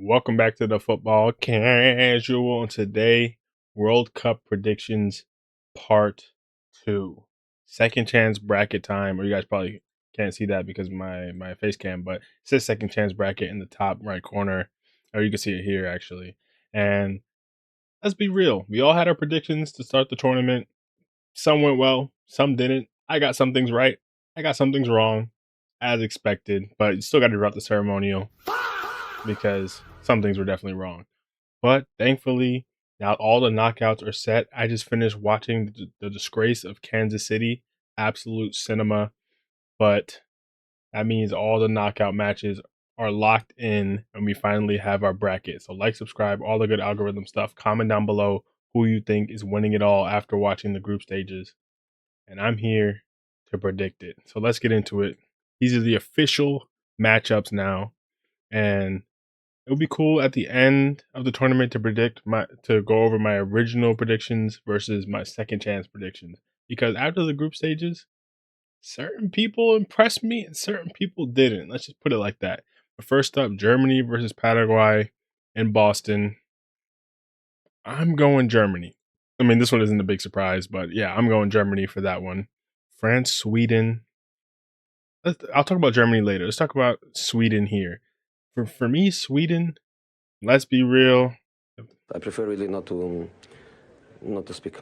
Welcome back to the football casual. And today, World Cup predictions part 2. Second chance bracket time. Or you guys probably can't see that because of my face cam, but it says second chance bracket in the top right corner. Or you can see it here actually. And let's be real. We all had our predictions to start the tournament. Some went well, some didn't. I got some things right. I got some things wrong, as expected, but you still got to drop the ceremonial because some things were definitely wrong. But thankfully, now all the knockouts are set. I just finished watching the disgrace of Kansas City, absolute cinema. But that means all the knockout matches are locked in and we finally have our bracket. So like, subscribe, all the good algorithm stuff. Comment down below who you think is winning it all after watching the group stages. And I'm here to predict it. So let's get into it. These are the official matchups now. And it would be cool at the end of the tournament to go over my original predictions versus my second chance predictions. Because after the group stages, certain people impressed me and certain people didn't. Let's just put it like that. But first up, Germany versus Paraguay in Boston. I'm going Germany. I mean, this one isn't a big surprise, but yeah, I'm going Germany for that one. France, Sweden. I'll talk about Germany later. Let's talk about Sweden here. For me, Sweden, let's be real. I prefer really not to speak.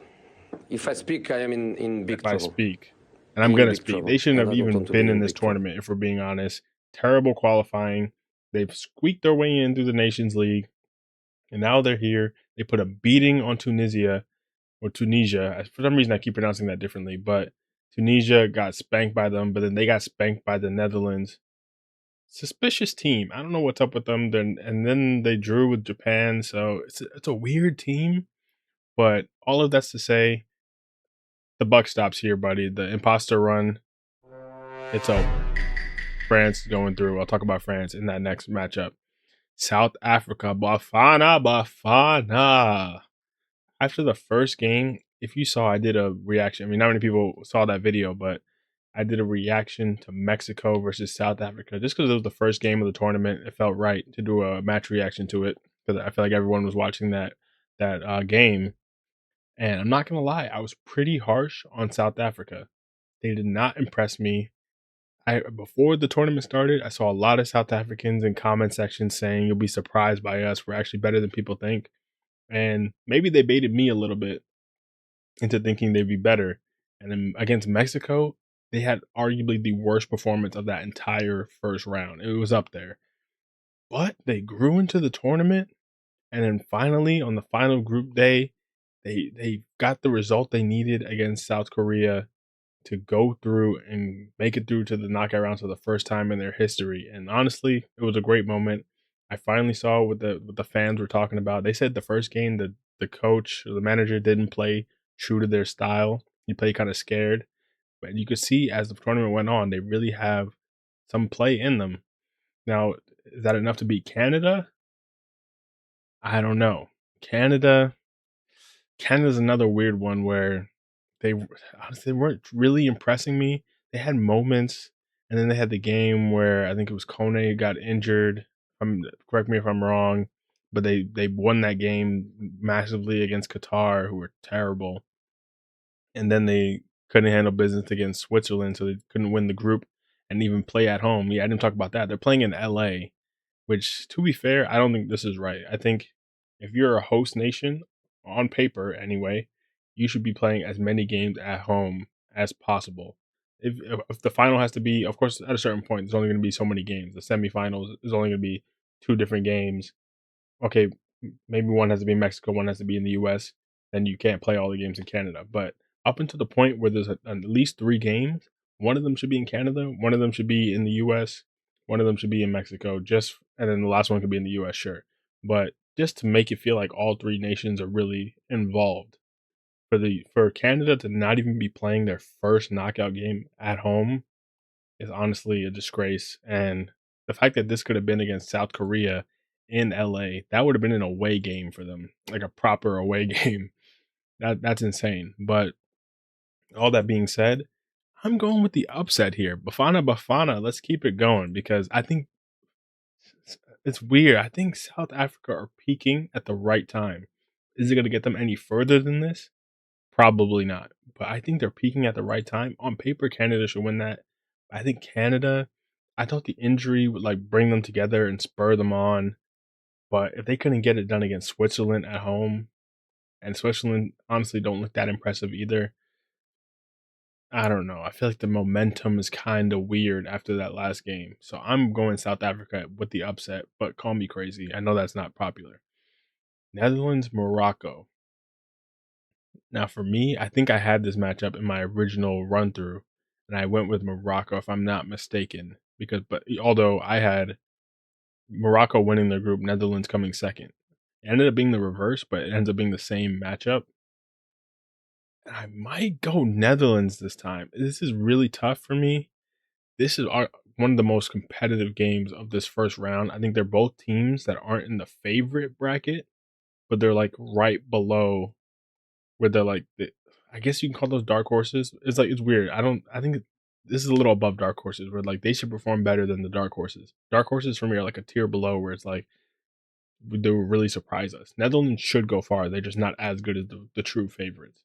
If I speak, I am in big If I trouble. speak, and I'm going to big speak, trouble. they shouldn't And have I don't even want to been be in in this big trouble. tournament, if we're being honest. Terrible qualifying. They've squeaked their way in through the Nations League, and now they're here. They put a beating on Tunisia. For some reason, I keep pronouncing that differently, but Tunisia got spanked by them, but then they got spanked by the Netherlands. Suspicious team. I don't know what's up with them. Then they drew with Japan, so it's a weird team. But all of that's to say, the buck stops here, buddy. The imposter run, it's over. France going through. I'll talk about France in that next matchup. South Africa, Bafana. After the first game, if you saw, I did a reaction. I mean, not many people saw that video, but I did a reaction to Mexico versus South Africa. Just because it was the first game of the tournament, it felt right to do a match reaction to it because I feel like everyone was watching that game. And I'm not gonna lie, I was pretty harsh on South Africa. They did not impress me. Before the tournament started, I saw a lot of South Africans in comment sections saying you'll be surprised by us. We're actually better than people think. And maybe they baited me a little bit into thinking they'd be better. And then against Mexico, they had arguably the worst performance of that entire first round. It was up there. But they grew into the tournament. And then finally, on the final group day, they got the result they needed against South Korea to go through and make it through to the knockout rounds for the first time in their history. And honestly, it was a great moment. I finally saw what the fans were talking about. They said the first game the coach or the manager didn't play true to their style. He played kind of scared. But you could see as the tournament went on, they really have some play in them. Now, is that enough to beat Canada? I don't know. Canada's another weird one where they honestly weren't really impressing me. They had moments, and then they had the game where I think it was Kone got injured. Correct me if I'm wrong, but they won that game massively against Qatar, who were terrible, and then they couldn't handle business against Switzerland, so they couldn't win the group and even play at home. Yeah, I didn't talk about that. They're playing in LA, which, to be fair, I don't think this is right. I think if you're a host nation, on paper anyway, you should be playing as many games at home as possible. If the final has to be, of course, at a certain point, there's only going to be so many games. The semifinals is only going to be 2 different games. Okay, maybe one has to be in Mexico, one has to be in the U.S. Then you can't play all the games in Canada. But up until the point where there's at least 3 games, one of them should be in Canada, one of them should be in the U.S., one of them should be in Mexico. And then the last one could be in the U.S. Sure, but just to make it feel like all 3 nations are really involved. For Canada to not even be playing their first knockout game at home is honestly a disgrace. And the fact that this could have been against South Korea in LA, that would have been an away game for them, like a proper away game. That's insane. But all that being said, I'm going with the upset here. Bafana Bafana, let's keep it going because I think It's weird. I think South Africa are peaking at the right time. Is it going to get them any further than this? Probably not. But I think they're peaking at the right time. On paper, Canada should win that. I think Canada, I thought the injury would like bring them together and spur them on. But if they couldn't get it done against Switzerland at home, and Switzerland honestly don't look that impressive either, I don't know. I feel like the momentum is kind of weird after that last game. So I'm going South Africa with the upset, but call me crazy. I know that's not popular. Netherlands, Morocco. Now, for me, I think I had this matchup in my original run through, and I went with Morocco, if I'm not mistaken. But although I had Morocco winning their group, Netherlands coming second, it ended up being the reverse, but it ends up being the same matchup. And I might go Netherlands this time. This is really tough for me. This is one of the most competitive games of this first round. I think they're both teams that aren't in the favorite bracket, but they're like right below where they're like I guess you can call those dark horses. It's like it's weird. I think this is a little above dark horses where like they should perform better than the dark horses. Dark horses for me are like a tier below where it's like they will really surprise us. Netherlands should go far. They're just not as good as the true favorites.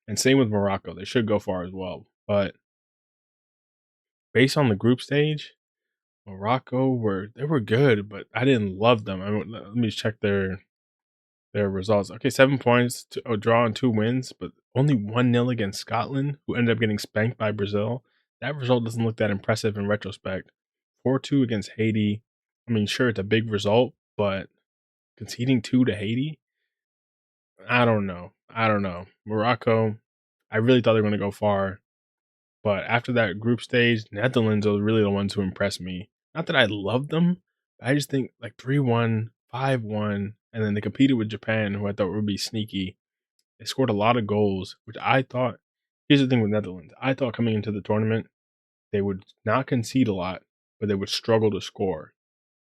And same with Morocco. They should go far as well. But based on the group stage, Morocco were good, but I didn't love them. I mean, let me check their results. Okay, 7 points, a draw and 2 wins, but only 1-0 against Scotland, who ended up getting spanked by Brazil. That result doesn't look that impressive in retrospect. 4-2 against Haiti. I mean, sure, it's a big result, but conceding two to Haiti, I don't know. I don't know. Morocco, I really thought they were going to go far, but after that group stage, Netherlands are really the ones who impressed me. Not that I love them, but I just think like 3-1, 5-1, and then they competed with Japan, who I thought would be sneaky. They scored a lot of goals, which I thought. Here's the thing with Netherlands. I thought coming into the tournament, they would not concede a lot, but they would struggle to score.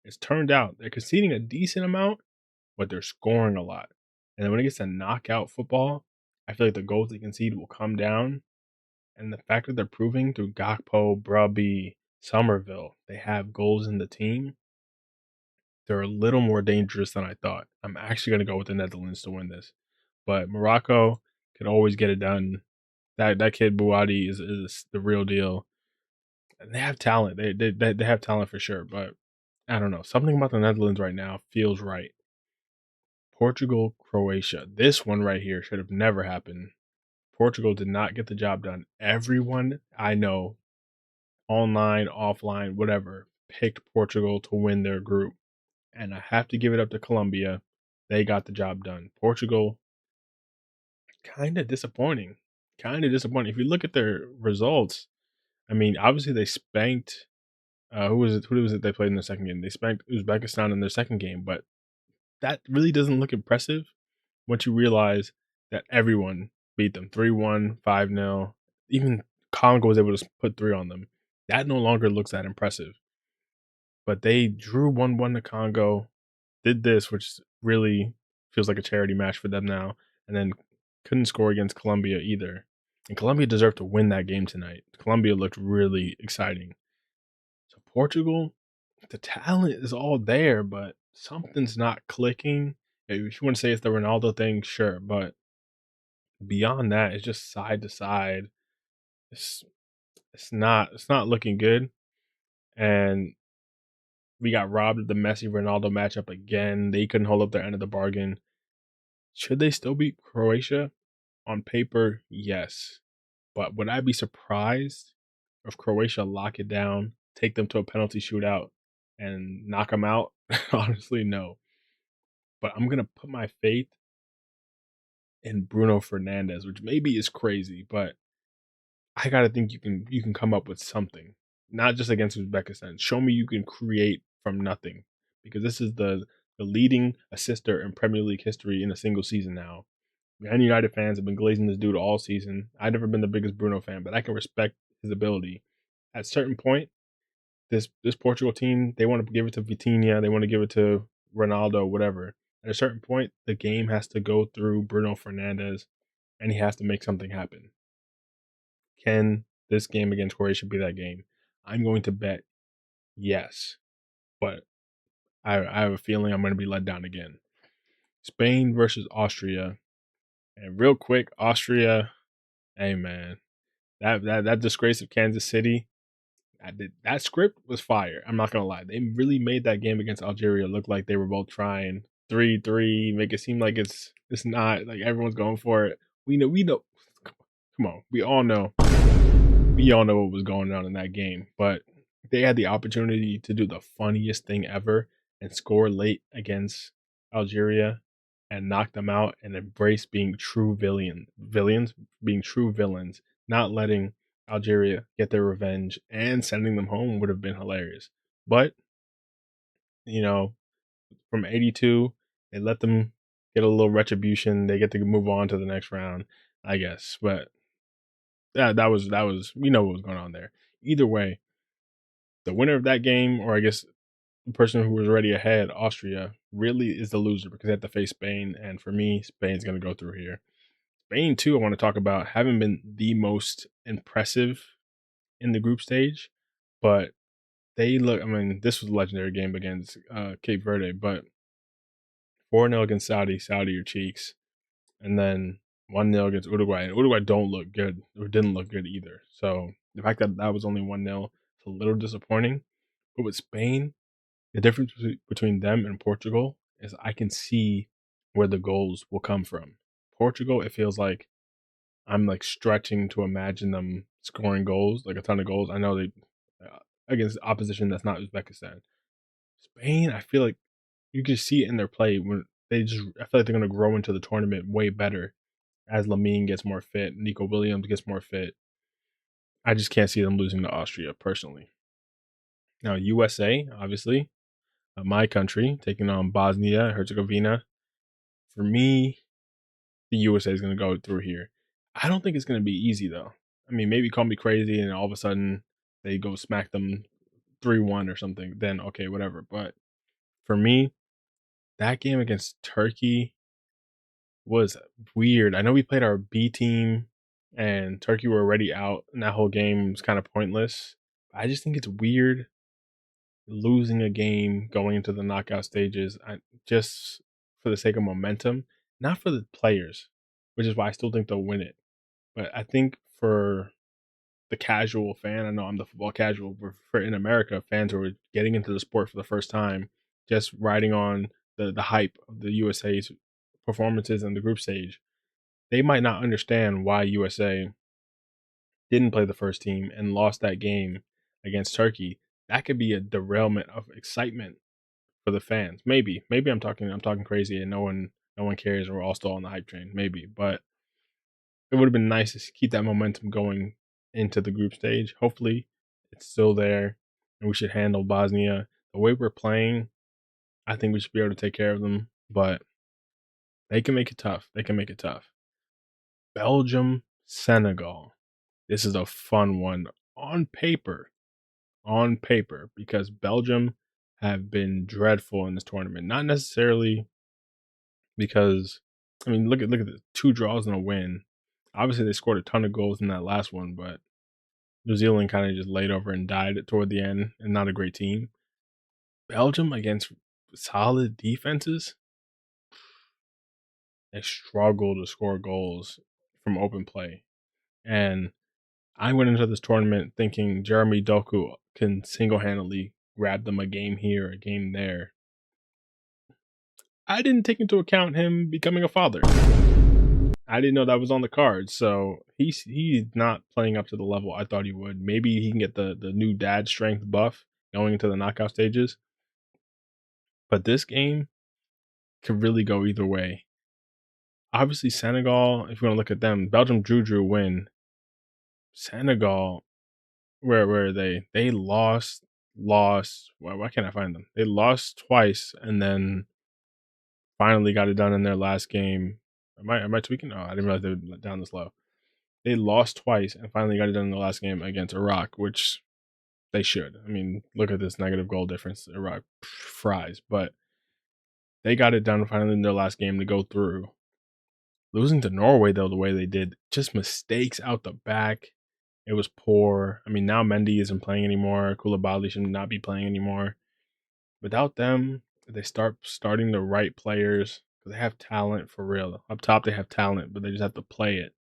It's turned out they're conceding a decent amount, but they're scoring a lot. And then when it gets to knockout football, I feel like the goals they concede will come down. And the fact that they're proving through Gakpo, Brubby, Somerville, they have goals in the team, they're a little more dangerous than I thought. I'm actually going to go with the Netherlands to win this. But Morocco can always get it done. That kid Bouadi is the real deal. And they have talent. They have talent for sure. But I don't know. Something about the Netherlands right now feels right. Portugal, Croatia. This one right here should have never happened. Portugal did not get the job done. Everyone I know, online, offline, whatever, picked Portugal to win their group. And I have to give it up to Colombia. They got the job done. Portugal, kind of disappointing. Kind of disappointing. If you look at their results, I mean, obviously they spanked. Who was it? Who was it they played in the second game? They spanked Uzbekistan in their second game, but that really doesn't look impressive once you realize that everyone beat them 3-1, 5-0. Even Congo was able to put three on them. That no longer looks that impressive. But they drew 1-1 to Congo, did this, which really feels like a charity match for them now, and then couldn't score against Colombia either. And Colombia deserved to win that game tonight. Colombia looked really exciting. So Portugal, the talent is all there, but something's not clicking. If you want to say it's the Ronaldo thing, sure, but beyond that, it's just side to side. It's it's not looking good. And we got robbed of the Messi Ronaldo matchup again. They couldn't hold up their end of the bargain. Should they still beat Croatia? On paper, yes. But would I be surprised if Croatia lock it down, take them to a penalty shootout, and knock them out? Honestly, no. But I'm gonna put my faith in Bruno Fernandes, which maybe is crazy, but I gotta think you can come up with something, not just against Uzbekistan. Show me you can create from nothing, because this is the leading assister in Premier League history in a single season now. Man United fans have been glazing this dude all season. I've never been the biggest Bruno fan, but I can respect his ability. At a certain point, this Portugal team, they want to give it to Vitinha, they want to give it to Ronaldo, whatever. At a certain point, the game has to go through Bruno Fernandes, and he has to make something happen. Can this game against Croatia be that game? I'm going to bet yes, but I have a feeling I'm going to be let down again. Spain versus Austria. And real quick, Austria, hey man, that disgrace of Kansas City, that script was fire. I'm not gonna lie. They really made that game against Algeria look like they were both trying 3-3, make it seem like it's not like everyone's going for it. We know. Come on, we all know what was going on in that game, but they had the opportunity to do the funniest thing ever and score late against Algeria and knock them out and embrace being true villains, being true villains, not letting Algeria get their revenge and sending them home would have been hilarious. But, you know, from 82, they let them get a little retribution. They get to move on to the next round, I guess. But that was we know what was going on there. Either way, the winner of that game, or I guess the person who was already ahead, Austria, really is the loser because they have to face Spain. And for me, Spain's going to go through here. Spain, too, I want to talk about, haven't been the most impressive in the group stage, but they look, I mean, this was a legendary game against Cape Verde, but 4-0 against Saudi your cheeks, and then 1-0 against Uruguay. And Uruguay don't look good, or didn't look good either. So the fact that that was only 1-0 is a little disappointing. But with Spain, the difference between them and Portugal is I can see where the goals will come from. Portugal, it feels like I'm like stretching to imagine them scoring goals, like a ton of goals. I know they against opposition that's not Uzbekistan. Spain, I feel like you can see it in their play when they just. I feel like they're going to grow into the tournament way better as Lamine gets more fit, Nico Williams gets more fit. I just can't see them losing to Austria personally. Now USA, obviously, my country taking on Bosnia Herzegovina. For me, the USA is going to go through here. I don't think it's going to be easy though. I mean, maybe call me crazy, and all of a sudden they go smack them 3-1 or something. Then okay, whatever. But for me, that game against Turkey was weird. I know we played our B team, and Turkey were already out, and that whole game was kind of pointless. I just think it's weird losing a game going into the knockout stages, just for the sake of momentum, not for the players, which is why I still think they'll win it. But I think for the casual fan, I know I'm the football casual, but for in America, fans who are getting into the sport for the first time, just riding on the hype of the USA's performances in the group stage, they might not understand why USA didn't play the first team and lost that game against Turkey. That could be a derailment of excitement for the fans. Maybe I'm talking crazy and no one cares and we're all still on the hype train. Maybe, but it would have been nice to keep that momentum going into the group stage. Hopefully, it's still there, and we should handle Bosnia the way we're playing. I think we should be able to take care of them, but they can make it tough. They can make it tough. Belgium, Senegal. This is a fun one on paper. On paper, because Belgium have been dreadful in this tournament. Not necessarily because, I mean, look at the 2 draws and a win. Obviously, they scored a ton of goals in that last one, but New Zealand kind of just laid over and died toward the end, and not a great team. Belgium against solid defenses, they struggle to score goals from open play. And I went into this tournament thinking Jeremy Doku can single handedly grab them a game here, a game there. I didn't take into account him becoming a father. I didn't know that was on the cards, so he's not playing up to the level I thought he would. Maybe he can get the new dad strength buff going into the knockout stages. But this game could really go either way. Obviously, Senegal, if you want to look at them, Belgium drew win. Senegal, where are they? They lost. Why can't I find them? They lost twice and then finally got it done in their last game. Am I tweaking? Oh, I didn't realize they were down this low. They lost twice and finally got it done in the last game against Iraq, which they should. I mean, look at this negative goal difference. Iraq fries, but they got it done finally in their last game to go through. Losing to Norway, though, the way they did, just mistakes out the back. It was poor. I mean, now Mendy isn't playing anymore. Koulibaly should not be playing anymore. Without them, they starting the right players, because they have talent for real. Up top, they have talent, but they just have to play it.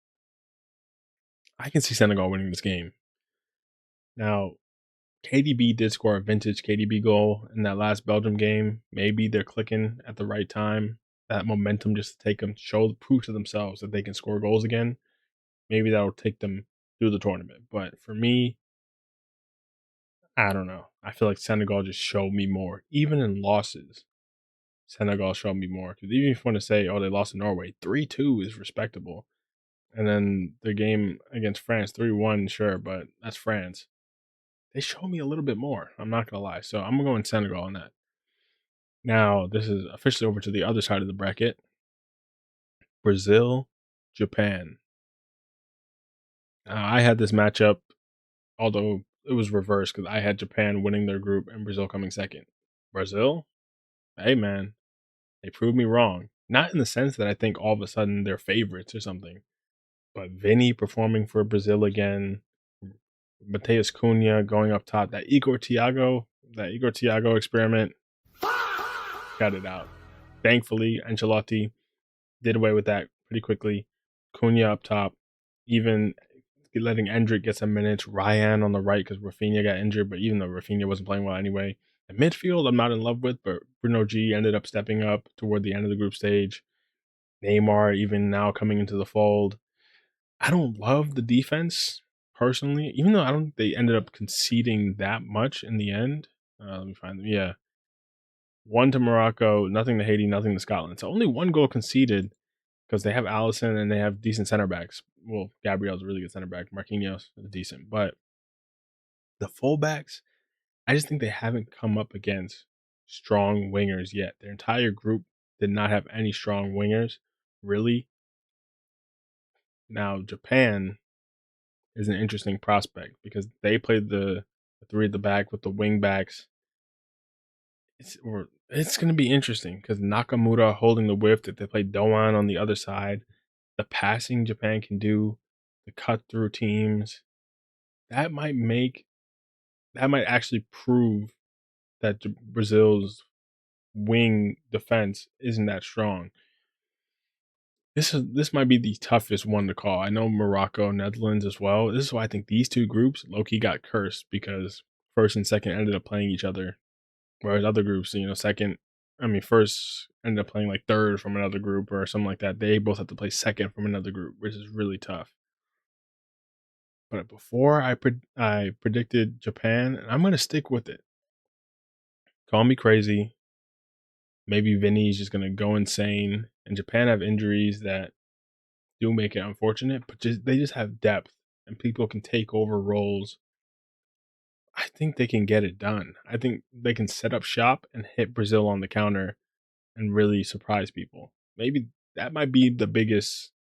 I can see Senegal winning this game. Now, KDB did score a vintage KDB goal in that last Belgium game. Maybe they're clicking at the right time. That momentum just to take them, prove to themselves that they can score goals again. Maybe that'll take them through the tournament. But for me, I don't know. I feel like Senegal just showed me more. Even in losses, Senegal showed me more. Because even if you want to say, oh, they lost to Norway, 3-2 is respectable. And then the game against France, 3-1, sure, but that's France. They showed me a little bit more. I'm not going to lie. So I'm going Senegal on that. Now, this is officially over to the other side of the bracket. Brazil, Japan. I had this matchup, although it was reversed because I had Japan winning their group and Brazil coming second. Brazil, hey man, they proved me wrong. Not in the sense that I think all of a sudden they're favorites or something, but Vinny performing for Brazil again, Mateus Cunha going up top, that Igor Thiago experiment, got it out. Thankfully, Ancelotti did away with that pretty quickly. Cunha up top, even letting Endrick get some minutes. Ryan on the right because Rafinha got injured, but even though Rafinha wasn't playing well anyway. The midfield I'm not in love with, but Bruno G ended up stepping up toward the end of the group stage. Neymar even now coming into the fold. I don't love the defense personally, even though I don't think they ended up conceding that much in the end. Let me find them. Yeah. 1 to Morocco, nothing to Haiti, nothing to Scotland. So only one goal conceded because they have Allison and they have decent center backs. Well, Gabriel's a really good center back. Marquinhos is decent. But the fullbacks, I just think they haven't come up against strong wingers yet. Their entire group did not have any strong wingers, really. Now, Japan is an interesting prospect because they played the three at the back with the wing backs. It's going to be interesting because Nakamura holding the whip, if they play Doan on the other side, the passing Japan can do, the cut through teams, that might actually prove that Brazil's wing defense isn't that strong. This might be the toughest one to call. I know Morocco, Netherlands as well. This is why I think these two groups low-key got cursed because first and second ended up playing each other, whereas other groups, first ended up playing like third from another group or something like that. They both have to play second from another group, which is really tough. But before I predicted Japan, and I'm going to stick with it. Call me crazy. Maybe Vinny's just going to go insane. And Japan have injuries that do make it unfortunate, but they just have depth and people can take over roles. I think they can get it done. I think they can set up shop and hit Brazil on the counter and really surprise people. Maybe that might be the biggest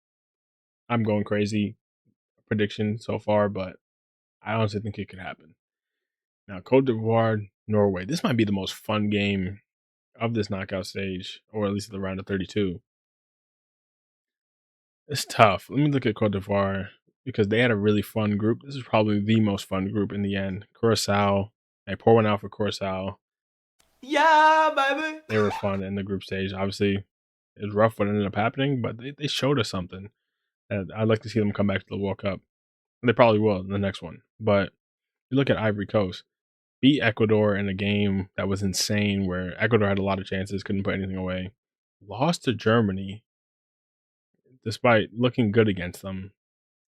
I'm going crazy prediction so far, but I honestly think it could happen. Now, Cote d'Ivoire, Norway. This might be the most fun game of this knockout stage, or at least the round of 32. It's tough. Let me look at Cote d'Ivoire because they had a really fun group. This is probably the most fun group in the end. Curacao. I pour one out for Curacao. Yeah, baby. They were fun in the group stage. Obviously, it was rough what ended up happening, but they showed us something. And I'd like to see them come back to the World Cup. And they probably will in the next one. But you look at Ivory Coast. Beat Ecuador in a game that was insane where Ecuador had a lot of chances, couldn't put anything away. Lost to Germany despite looking good against them.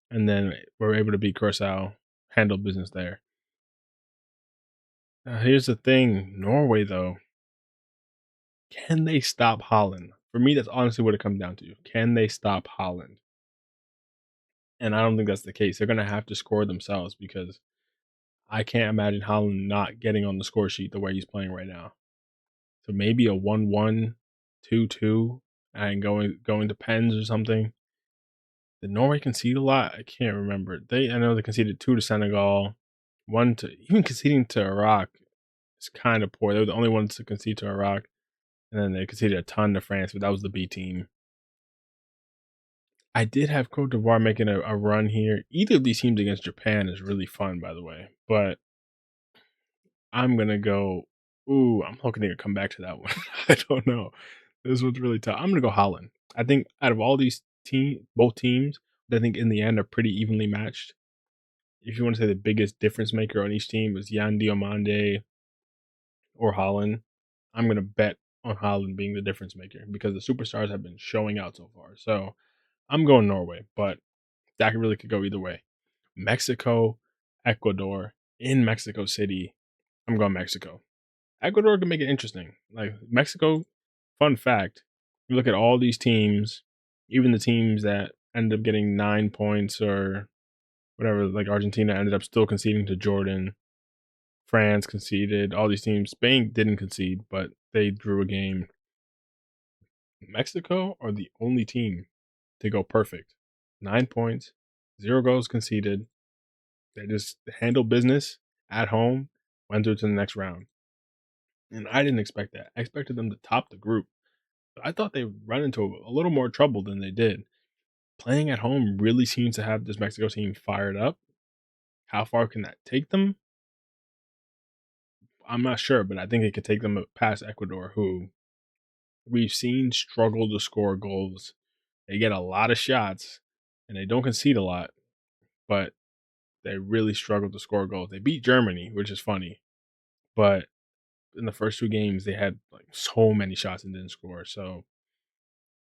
And then we're able to beat Curacao, handle business there. Now, here's the thing. Norway, though, can they stop Haaland? For me, that's honestly what it comes down to. Can they stop Haaland? And I don't think that's the case. They're going to have to score themselves because I can't imagine Haaland not getting on the score sheet the way he's playing right now. So maybe a 1-1, 2-2, and going to pens or something. Did Norway concede a lot? I can't remember. I know they conceded 2 to Senegal, 1 to even conceding to Iraq. It's kind of poor. They were the only ones to concede to Iraq, and then they conceded a ton to France, but that was the B team. I did have Cote d'Ivoire making a run here. Either of these teams against Japan is really fun, by the way, but I'm gonna go Ooh, I'm hoping they come back to that one. I don't know. This one's really tough. I'm gonna go Holland. I think out of all these both teams, I think in the end are pretty evenly matched. If you want to say the biggest difference maker on each team is Yan Diomande or Holland, I'm going to bet on Holland being the difference maker because the superstars have been showing out so far. So I'm going Norway, but that really could go either way. Mexico, Ecuador in Mexico City. I'm going Mexico. Ecuador can make it interesting. Like Mexico, fun fact, you look at all these teams, even the teams that end up getting 9 points or whatever, like Argentina ended up still conceding to Jordan. France conceded. All these teams. Spain didn't concede, but they drew a game. Mexico are the only team to go perfect. 9 points, 0 goals conceded. They just handled business at home, went through to the next round. And I didn't expect that. I expected them to top the group. But I thought they'd run into a little more trouble than they did. Playing at home really seems to have this Mexico team fired up. How far can that take them? I'm not sure, but I think it could take them past Ecuador, who we've seen struggle to score goals. They get a lot of shots and they don't concede a lot, but they really struggle to score goals. They beat Germany, which is funny, but in the first two games they had like so many shots and didn't score. So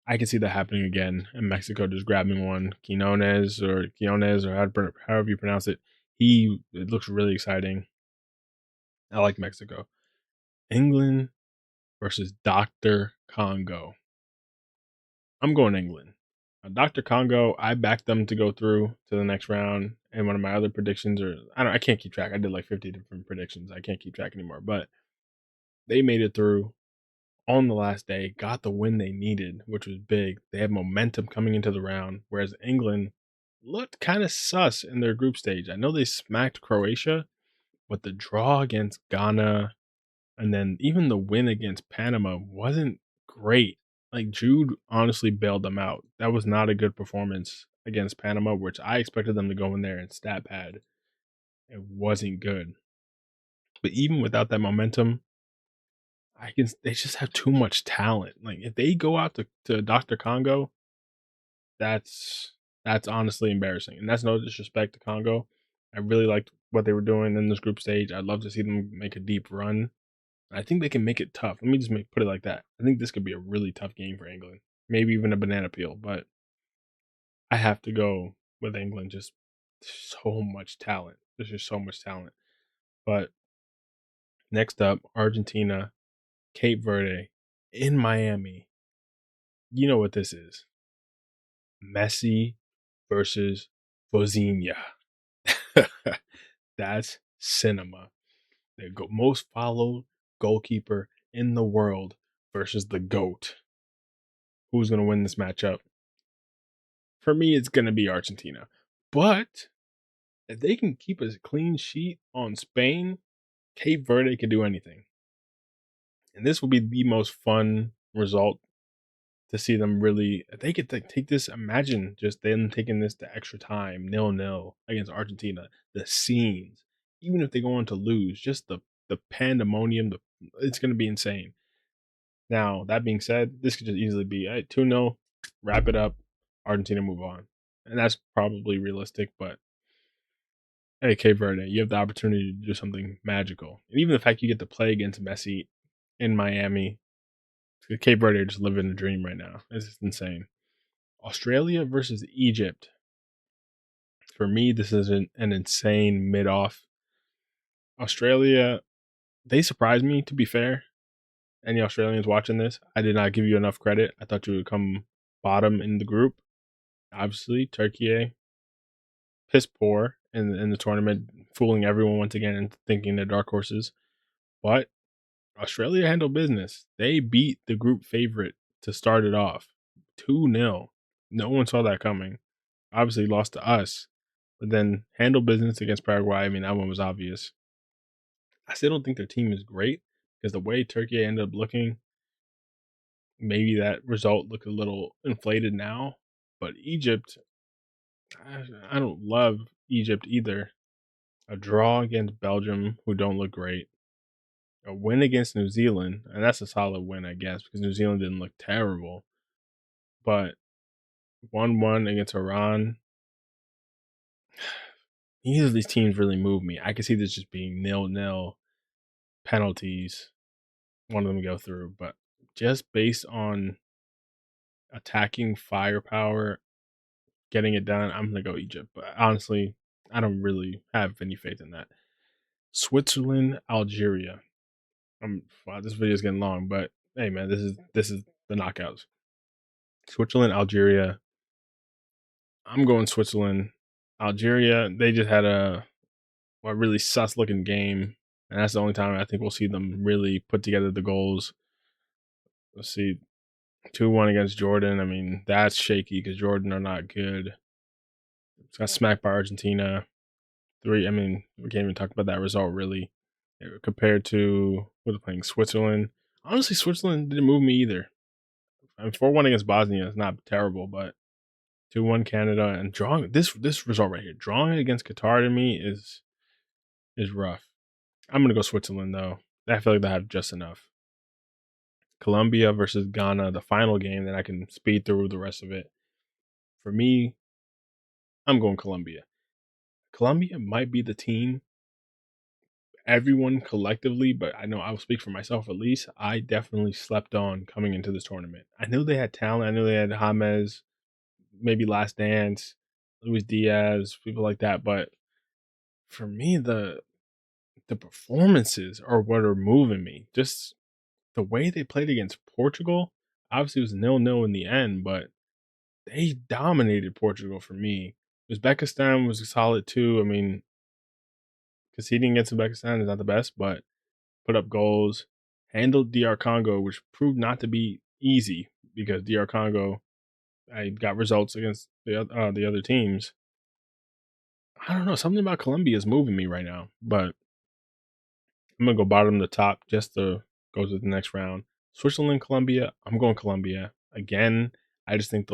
I can see that happening again, and Mexico just grabbing one. Quinones, or however you pronounce it. It looks really exciting. I like Mexico. England versus Dr. Congo. I'm going England. Dr. Congo, I backed them to go through to the next round. And one of my other predictions, I can't keep track. I did like 50 different predictions. I can't keep track anymore. But they made it through on the last day, got the win they needed, which was big. They had momentum coming into the round, whereas England looked kind of sus in their group stage. I know they smacked Croatia, but the draw against Ghana and then even the win against Panama wasn't great. Like Jude honestly bailed them out. That was not a good performance against Panama, which I expected them to go in there and stat pad. It wasn't good. But even without that momentum, they just have too much talent. Like if they go out to Dr. Congo, that's that's honestly embarrassing. And that's no disrespect to Congo. I really liked what they were doing in this group stage. I'd love to see them make a deep run. I think they can make it tough. Let me just put it like that. I think this could be a really tough game for England. Maybe even a banana peel, but I have to go with England. Just so much talent. There's just so much talent. But next up, Argentina, Cape Verde in Miami. You know what this is. Messi versus vitinha. That's cinema. The most followed goalkeeper in the world versus the GOAT. Who's going to win this matchup? For me, it's going to be Argentina. But if they can keep a clean sheet on Spain, Cape Verde can do anything. And this will be the most fun result to see them really. If they could take this, imagine just them taking this to extra time, 0-0 against Argentina. The scenes, even if they go on to lose, just the pandemonium, it's going to be insane. Now, that being said, this could just easily be 2-0, wrap it up, Argentina move on. And that's probably realistic, but hey, Cape Verde, you have the opportunity to do something magical. And even the fact you get to play against Messi in Miami, Cape Verde are just living a dream right now. It's just insane. Australia versus Egypt. For me, this is an insane mid-off. Australia, they surprised me, to be fair. Any Australians watching this, I did not give you enough credit. I thought you would come bottom in the group. Obviously, Turkey, piss poor in the tournament, fooling everyone once again and thinking they're dark horses. But Australia handled business. They beat the group favorite to start it off 2-0. No one saw that coming. Obviously, lost to us, but then handled business against Paraguay. I mean, that one was obvious. I still don't think their team is great because the way Turkey ended up looking, maybe that result looked a little inflated now. But Egypt, I don't love Egypt either. A draw against Belgium, who don't look great. a win against New Zealand, and that's a solid win, I guess, because New Zealand didn't look terrible. But 1-1 against Iran, neither of these teams really move me. I could see this just being 0-0, penalties, one of them go through. But just based on attacking firepower, getting it done, I'm going to go Egypt. But honestly, I don't really have any faith in that. Switzerland, Algeria. Wow, this video is getting long, but hey, man, this is the knockouts. Switzerland, Algeria. I'm going Switzerland. Algeria, they just had a really sus looking game, and that's the only time I think we'll see them really put together the goals. Let's see, 2-1 against Jordan. I mean, that's shaky because Jordan are not good. It's got smacked by Argentina. I mean, we can't even talk about that result really compared to what playing Switzerland. Honestly, Switzerland didn't move me either. I mean, 4-1 against Bosnia is not terrible, but 2-1 Canada and drawing this result right here, drawing against Qatar to me is rough. I'm gonna go Switzerland though. I feel like they have just enough. Colombia versus Ghana, the final game, then I can speed through the rest of it. For me, I'm going Colombia. Colombia might be the team, everyone collectively, but I know I will speak for myself at least. I definitely slept on coming into this tournament. I knew they had talent. I knew they had James, maybe Last Dance, Luis Diaz, people like that. But for me, the performances are what are moving me. Just the way they played against Portugal. Obviously, it was 0-0 in the end, but they dominated Portugal for me. Uzbekistan was solid too. I mean, conceding against Uzbekistan is not the best, but put up goals, handled DR Congo, which proved not to be easy because DR Congo, I got results against the other teams. I don't know, something about Colombia is moving me right now, but I'm gonna go bottom to top just to go to the next round. Switzerland, Colombia. I'm going Colombia again. I just think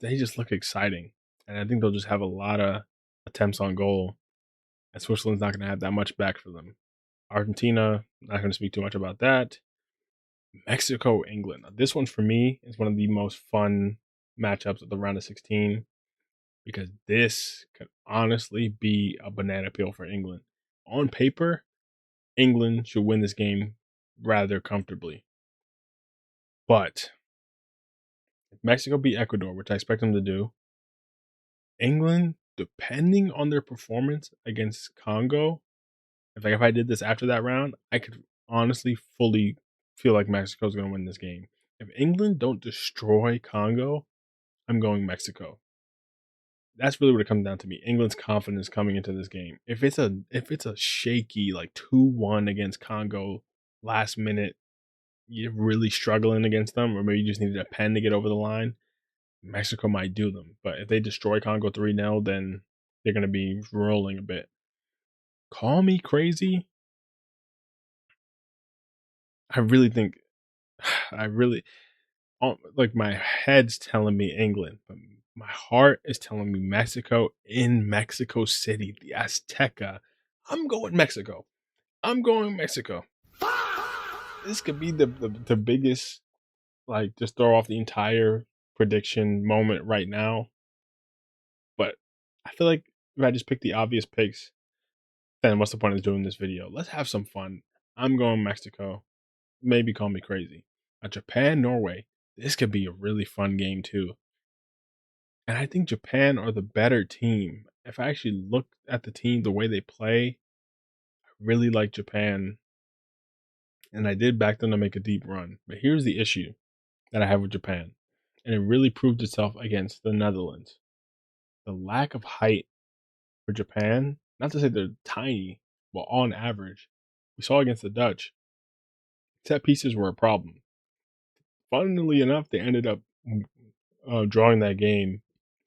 they just look exciting, and I think they'll just have a lot of attempts on goal. And Switzerland's not going to have that much back for them. Argentina, not going to speak too much about that. Mexico, England. This one for me is one of the most fun matchups of the round of 16 because this could honestly be a banana peel for England. On paper, England should win this game rather comfortably. But if Mexico beat Ecuador, which I expect them to do, England, depending on their performance against Congo, if I did this after that round, I could honestly fully feel like Mexico's going to win this game. If England don't destroy Congo, I'm going Mexico. That's really what it comes down to me. England's confidence coming into this game. If it's a shaky like 2-1 against Congo, last minute, you're really struggling against them, or maybe you just needed a pen to get over the line, Mexico might do them. But if they destroy Congo 3-0, then they're going to be rolling a bit. Call me crazy. I really think, like my head's telling me England, but my heart is telling me Mexico in Mexico City, the Azteca. I'm going Mexico. I'm going Mexico. This could be the biggest, like, just throw off the entire prediction moment right now. But I feel like if I just pick the obvious picks, then what's the point of doing this video? Let's have some fun. I'm going Mexico. Maybe call me crazy. Japan, Norway. This could be a really fun game too. And I think Japan are the better team. If I actually look at the team, the way they play, I really like Japan. And I did back them to make a deep run. But here's the issue that I have with Japan. And it really proved itself against the Netherlands. The lack of height for Japan, not to say they're tiny, but on average, we saw against the Dutch, set pieces were a problem. Funnily enough, they ended up drawing that game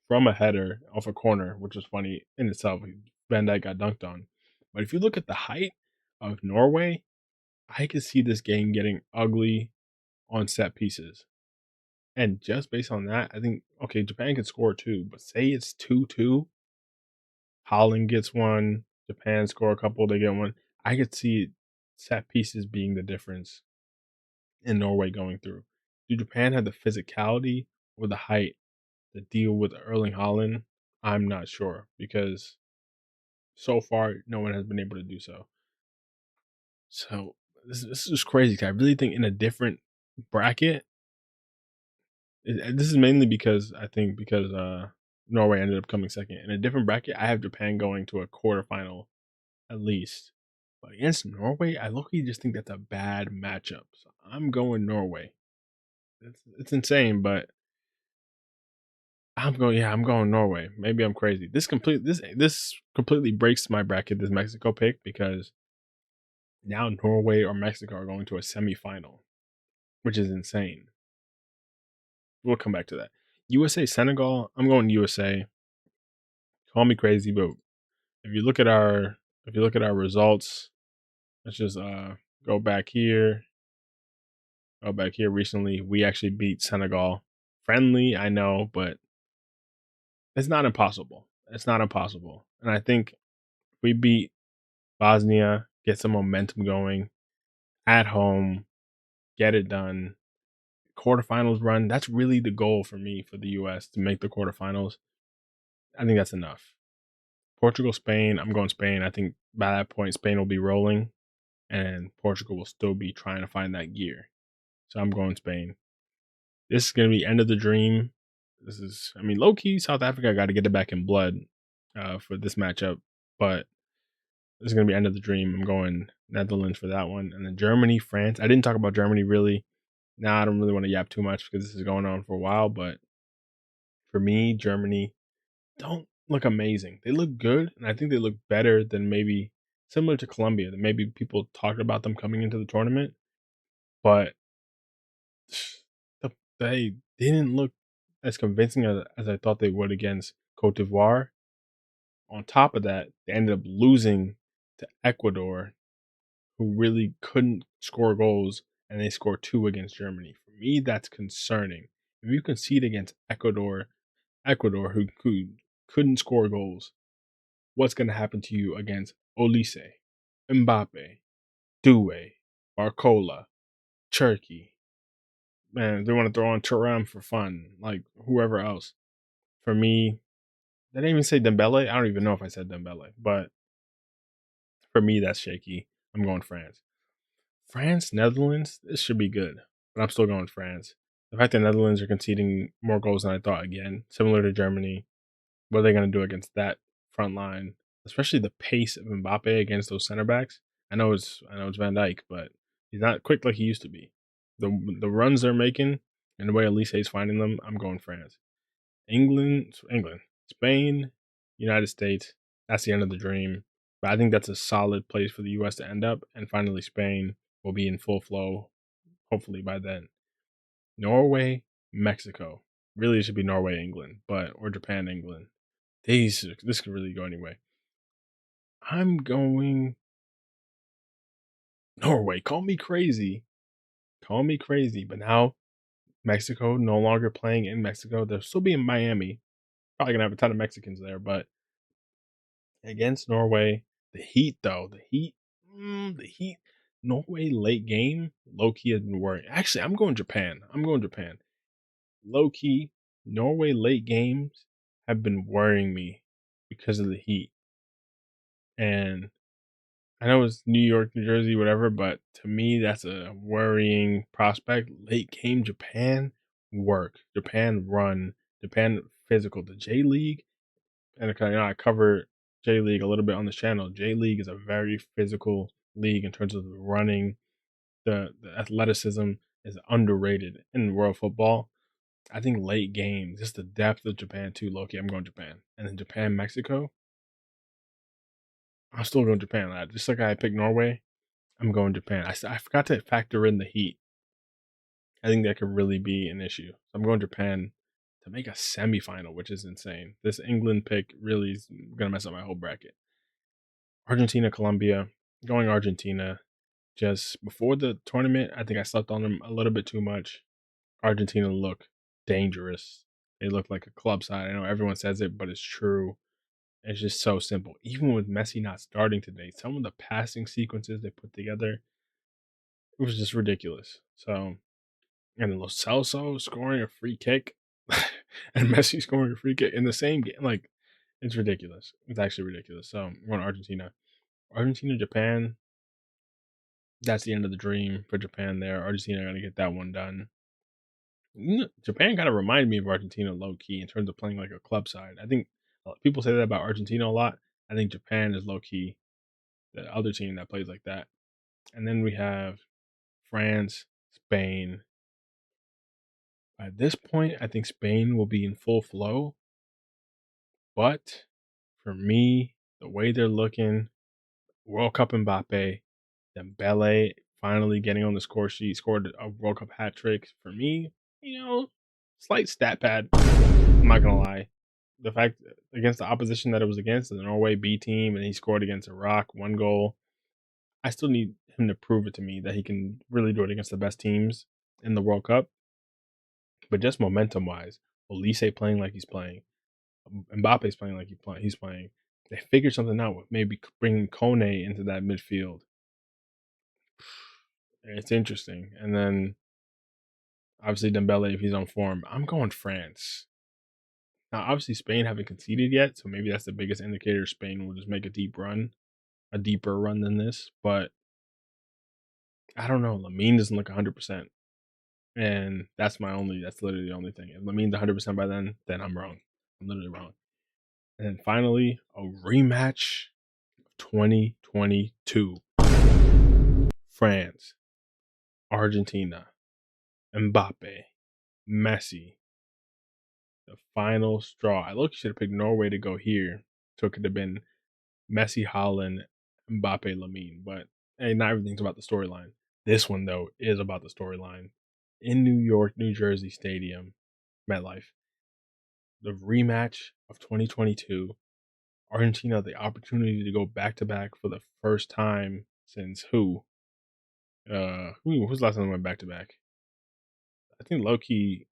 from a header off a corner, which was funny in itself. Van Dijk got dunked on. But if you look at the height of Norway, I could see this game getting ugly on set pieces. And just based on that, I think, okay, Japan can score too, but say it's 2-2, Haaland gets one, Japan score a couple, they get one. I could see set pieces being the difference in Norway going through. Do Japan have the physicality or the height to deal with Erling Haaland? I'm not sure because so far no one has been able to do so. So this is crazy. 'Cause I really think in a different bracket, this is mainly because I think because Norway ended up coming second. In a different bracket, I have Japan going to a quarterfinal at least. But against Norway, I look-y just think that's a bad matchup. So I'm going Norway. It's insane, but I'm going Norway. Maybe I'm crazy. This completely breaks my bracket, this Mexico pick, because now Norway or Mexico are going to a semifinal, which is insane. We'll come back to that. USA Senegal, I'm going USA. Call me crazy, but if you look at our results, let's just go back here. Go back here recently. We actually beat Senegal. Friendly, I know, but it's not impossible. It's not impossible. And I think if we beat Bosnia, get some momentum going at home, get it done. Quarterfinals run, that's really the goal for me for the US to make the quarterfinals. I think that's enough. Portugal, Spain, I'm going Spain. I think by that point, Spain will be rolling and Portugal will still be trying to find that gear. So I'm going Spain. This is going to be end of the dream. Low key, South Africa got to get it back in blood for this matchup, but this is going to be end of the dream. I'm going Netherlands for that one. And then Germany, France. I didn't talk about Germany really. Now I don't really want to yap too much because this is going on for a while, but for me, Germany don't look amazing. They look good, and I think they look better than maybe similar to Colombia. That maybe people talked about them coming into the tournament, but they didn't look as convincing as I thought they would against Cote d'Ivoire. On top of that, they ended up losing to Ecuador, who really couldn't score goals, and they scored 2 against Germany. For me, that's concerning. If you concede against Ecuador, who couldn't score goals, what's going to happen to you against Olise, Mbappe, Due, Barcola, Turkey? Man, they want to throw on Turam for fun, like whoever else. For me, they didn't even say Dembele. I don't even know if I said Dembele, but for me, that's shaky. I'm going France. France, Netherlands, this should be good, but I'm still going France. The fact that Netherlands are conceding more goals than I thought, again, similar to Germany, what are they going to do against that front line? Especially the pace of Mbappe against those center backs. I know it's Van Dijk, but he's not quick like he used to be. The runs they're making and the way Elise is finding them, I'm going France. England, Spain, United States. That's the end of the dream. But I think that's a solid place for the US to end up. And finally, Spain will be in full flow, hopefully by then. Norway, Mexico. Really, it should be Norway, England, or Japan, England. This could really go anyway. I'm going Norway. Call me crazy. But now Mexico no longer playing in Mexico. They'll still be in Miami. Probably gonna have a ton of Mexicans there, but against Norway, the Heat though, the Heat. Norway late game, low key has been worrying. Actually, I'm going Japan. Low key, Norway late games have been worrying me because of the Heat. And I know it's New York, New Jersey, whatever, but to me, that's a worrying prospect. Late game, Japan work, Japan run, Japan physical. The J League, and I cover J League a little bit on this channel. J League is a very physical league in terms of the running. The athleticism is underrated in world football. I think late games, just the depth of Japan too. Loki, I'm going Japan, and then Japan, Mexico. I'm still going Japan. Just like I picked Norway, I'm going Japan. I forgot to factor in the heat. I think that could really be an issue. So I'm going Japan to make a semifinal, which is insane. This England pick really is going to mess up my whole bracket. Argentina, Colombia. Going Argentina. Just before the tournament, I think I slept on them a little bit too much. Argentina look dangerous. They look like a club side. I know everyone says it, but it's true. It's just so simple. Even with Messi not starting today, some of the passing sequences they put together, It was just ridiculous. So, and then Lo Celso scoring a free kick and Messi scoring a free kick in the same game. Like, it's ridiculous. It's actually ridiculous. So, I'm going to Argentina. Argentina, Japan. That's the end of the dream for Japan there. Argentina going to get that one done. Japan kind of reminded me of Argentina low key in terms of playing like a club side. I think people say that about Argentina a lot. I think Japan is low key the other team that plays like that. And then we have France, Spain. At this point, I think Spain will be in full flow. But for me, the way they're looking, World Cup Mbappe, Dembele finally getting on the score sheet, scored a World Cup hat trick. For me, slight stat pad. I'm not gonna lie. The fact against the opposition that it was against, the Norway B team, and he scored against Iraq, 1 goal. I still need him to prove it to me that he can really do it against the best teams in the World Cup. But just momentum wise, Olise playing like he's playing, Mbappe's playing like he's playing. They figured something out with maybe bringing Kone into that midfield. It's interesting. And then obviously Dembele, if he's on form, I'm going France. Now, obviously Spain haven't conceded yet, so maybe that's the biggest indicator. Spain will just make a deeper run than this. But I don't know. Lamine doesn't look 100%. And that's literally the only thing. If Lamine's 100% by then I'm wrong. I'm literally wrong. And then finally, a rematch of 2022. France, Argentina, Mbappe, Messi. The final straw. I look, should have picked Norway to go here. So it could have been Messi, Haaland, Mbappe, Lamine. But hey, not everything's about the storyline. This one, though, is about the storyline. In New York, New Jersey Stadium, MetLife, the rematch of 2022. Argentina, the opportunity to go back to back for the first time since who? Who's the last time they went back to back? I think low key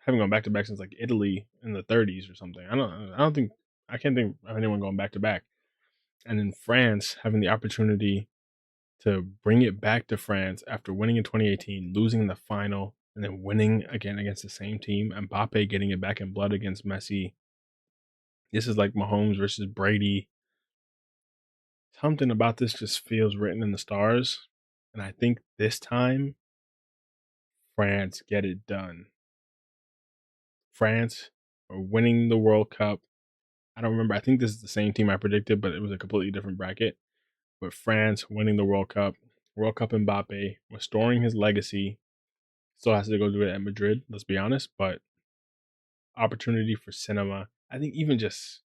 haven't gone back to back since like Italy in the 30s or something. I can't think of anyone going back to back. And in France, having the opportunity to bring it back to France after winning in 2018, losing in the final, and then winning again against the same team, and Mbappe getting it back in blood against Messi. This is like Mahomes versus Brady. Something about this just feels written in the stars. And I think this time, France get it done. France are winning the World Cup. I don't remember. I think this is the same team I predicted, but it was a completely different bracket. But France winning the World Cup Mbappe, restoring his legacy. Still has to go do it at Madrid, let's be honest. But opportunity for cinema. I think even just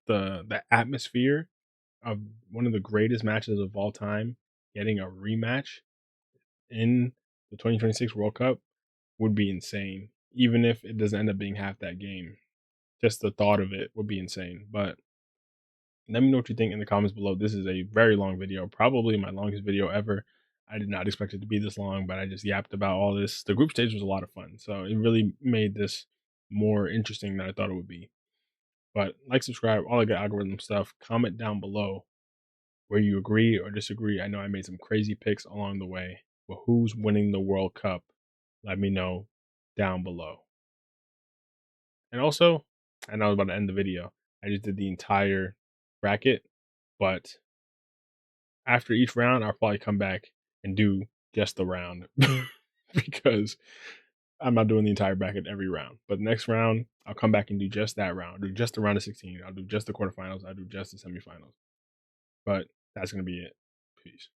the atmosphere of one of the greatest matches of all time, getting a rematch in the 2026 World Cup would be insane. Even if it doesn't end up being half that game, just the thought of it would be insane. But let me know what you think in the comments below. This is a very long video, probably my longest video ever. I did not expect it to be this long, but I just yapped about all this. The group stage was a lot of fun, so it really made this more interesting than I thought it would be. But like, subscribe, all the good algorithm stuff. Comment down below where you agree or disagree. I know I made some crazy picks along the way, but who's winning the World Cup? Let me know down below. And also, I know I was about to end the video. I just did the entire bracket, but after each round, I'll probably come back and do just the round because I'm not doing the entire bracket every round. But next round, I'll come back and do just that round. I'll do just the round of 16. I'll do just the quarterfinals. I'll do just the semifinals. But that's going to be it. Peace.